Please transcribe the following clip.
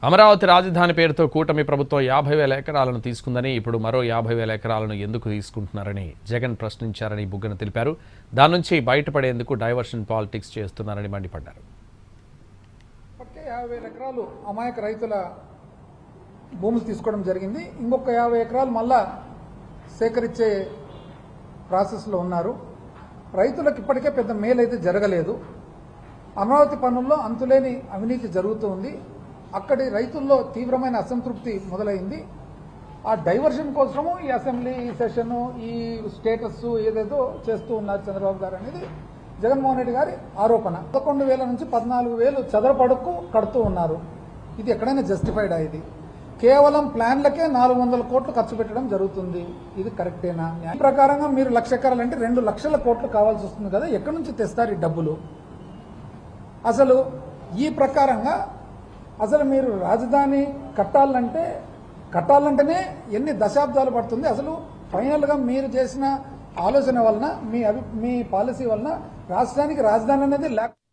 అమరావతి రాజధాని పేరుతో కూటమి ప్రభుత్వం 50,000 ఎకరాలను తీసుకుందని, ఇప్పుడు మరో 50,000 ఎకరాలను ఎందుకు తీసుకుంటున్నారని జగన్ ప్రశ్నించారని బుగ్గన తెలిపారు. దాని నుంచి బయటపడేందుకు డైవర్షన్ పాలిటిక్స్ చేస్తున్నారని మండిపడ్డారు. 50,000 ఎకరాలు అమాయక రైతుల భూములు తీసుకోవడం జరిగింది. ఇంకొక 50 ఎకరాలు మళ్ళా సేకరించే ప్రాసెస్లో ఉన్నారు. రైతులకు ఇప్పటికే పెద్ద మేలైతే జరగలేదు. అమరావతి పనుల్లో అంతులేని అవినీతి జరుగుతూ ఉంది. అక్కడి రైతుల్లో తీవ్రమైన అసంతృప్తి మొదలైంది. ఆ డైవర్షన్ కోసము ఈ అసెంబ్లీ సెషన్, ఈ స్టేటస్ ఏదేదో చేస్తూ ఉన్నారు చంద్రబాబు గారు అనేది జగన్మోహన్ రెడ్డి గారి ఆరోపణ. 11,000 నుంచి 14,000 చదరపు అడుగు కడుతూ ఉన్నారు. ఇది ఎక్కడైనా జస్టిఫైడా? ఇది కేవలం ప్లాన్లకే 400 కోట్లు ఖర్చు పెట్టడం జరుగుతుంది. ఇది కరెక్టేనా? ఈ ప్రకారంగా మీరు 1,00,000 ఎకరాలు అంటే 2 లక్షల కోట్లు కావాల్సి వస్తుంది కదా. ఎక్కడి నుంచి తెస్తారు ఈ డబ్బులు? అసలు ఈ ప్రకారంగా అసలు మీరు రాజధాని కట్టాలంటేనే ఎన్ని దశాబ్దాలు పడుతుంది? అసలు ఫైనల్గా మీరు చేసిన ఆలోచన వలన, మీ పాలసీ వలన రాష్ట్రానికి రాజధాని అనేది